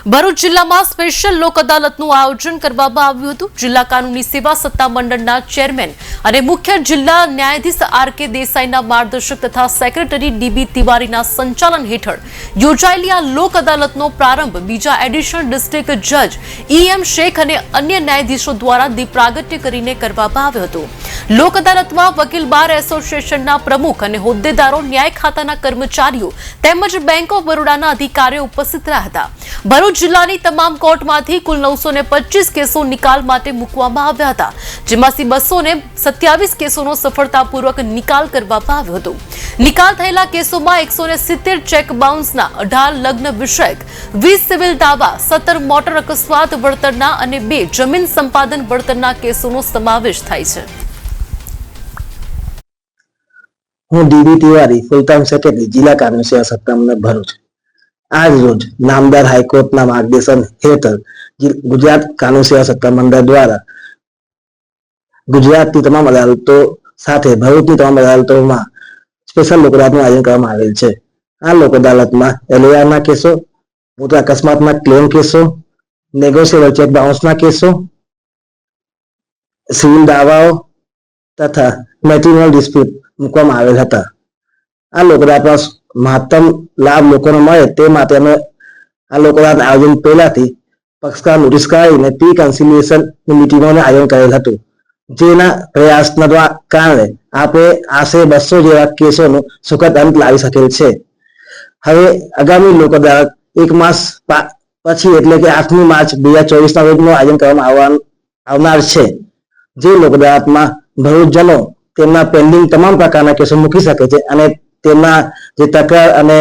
ભરૂચ જિલ્લામાં સ્પેશિયલ લોક અદાલતનું આયોજન કરવામાં આવ્યું હતું। જિલ્લા કાનૂની સેવા સત્તા મંડળના ચેરમેન અને મુખ્ય જિલ્લા ન્યાયાધીશ આર.કે. દેસાઈના માર્ગદર્શક તથા સેક્રેટરી ડી.બી. તિવારીના સંચાલન હેઠળ યોજાયેલી આ લોક અદાલતનો પ્રારંભ બીજા એડિશનલ ડિસ્ટ્રિક્ટ જજ ઈ.એમ. શેખ અને અન્ય ન્યાયાધીશો દ્વારા દીપ પ્રાગટ્ય કરીને કરવામાં આવ્યો હતો। લોક અદાલતમાં વકીલ બાર એસોસિએશનના પ્રમુખ અને હોદ્દેદારો, ન્યાય ખાતાના કર્મચારીઓ તેમજ બેંક ઓફ બરોડાના અધિકારીઓ ઉપસ્થિત રહ્યા હતા। ભરૂચ જિલ્લાની તમામ કોર્ટમાંથી કુલ 925 કેસો નિકાલ માટે મૂકવામાં આવ્યા હતા, જેમાંથી 227 કેસોનો સફળતાપૂર્વક નિકાલ કરવામાં આવ્યો હતો। નિકાલ થયેલા કેસોમાં 170 ચેક બાઉન્સના, 18 લગ્ન વિષયક, 20 સિવિલ દાવા, 17 મોટર અકસ્માત વળતરના અને 2 જમીન સંપાદન વળતરના કેસોનો સમાવેશ થાય છે। હું ડી.બી. તિવારી, ફૂલ ટાઈમ સેક્રેટરી, જિલ્લા કાનૂની સેવા સત્તા મંડળ ભરૂચ। આજ રોજ નામદાર હાઈકોર્ટના માર્ગદર્શન હેઠળ ગુજરાત કાનૂની સેવા સત્તા મંડળ દ્વારા ગુજરાતની તમામ અદાલતો સાથે ભરૂચની તમામ અદાલતોમાં સ્પેશિયલ લોક અદાલતનું આયોજન કરવામાં આવેલ છે। આ લોક અદાલતમાં એલએઆરના કેસો, મોટા અકસ્માતના ક્લેમ કેસો, નેગોશિયેબલ ચેક બાઉન્સના કેસો, સિવિલ દાવાઓ તથા મેટ્રિમોનિયલ ડિસ્પ્યુટ મૂકવામાં આવેલ હતા। આ લોક અદાલતમાં મહત્તમ લાભ લોકોને મળે તે માટે અમે આ લોકો આયોજન પહેલાથી પક્ષકાર નોટિસ કાઢીને પ્રી કન્સિલિએશન મિટિંગોનું આયોજન કરેલ હતું, જેના પ્રયાસના કારણે આપણે આશરે 200 જેવા કેસોનો સુખદ અંત લાવી શકેલ છે। હવે આગામી લોક અદાલત 1 માસ પછી એટલે કે 8મી માર્ચ 2024 ના રોજનું આયોજન કરવામાં આવનાર છે, જે લોક અદાલતમાં ભરૂચજનો તેમના પેન્ડિંગ તમામ પ્રકારના કેસો મૂકી શકે છે અને તેમના જે તકરાર અને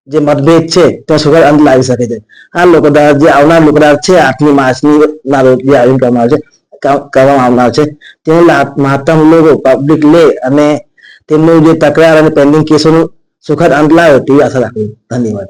જે મતભેદ છે તે સુખદ અંત લાવી શકે છે। આ લોક અદાલત જે આવનાર લોક અદાલત છે 8મી માર્ચની ના રોજ જે આયોજન કરવામાં આવનાર છે, તેનો લાભ મહત્તમ લોકો પબ્લિક લે અને તેમનું જે તકરાર અને પેન્ડિંગ કેસોનું સુખદ અંત લાવે તેવી આશા રાખું। ધન્યવાદ।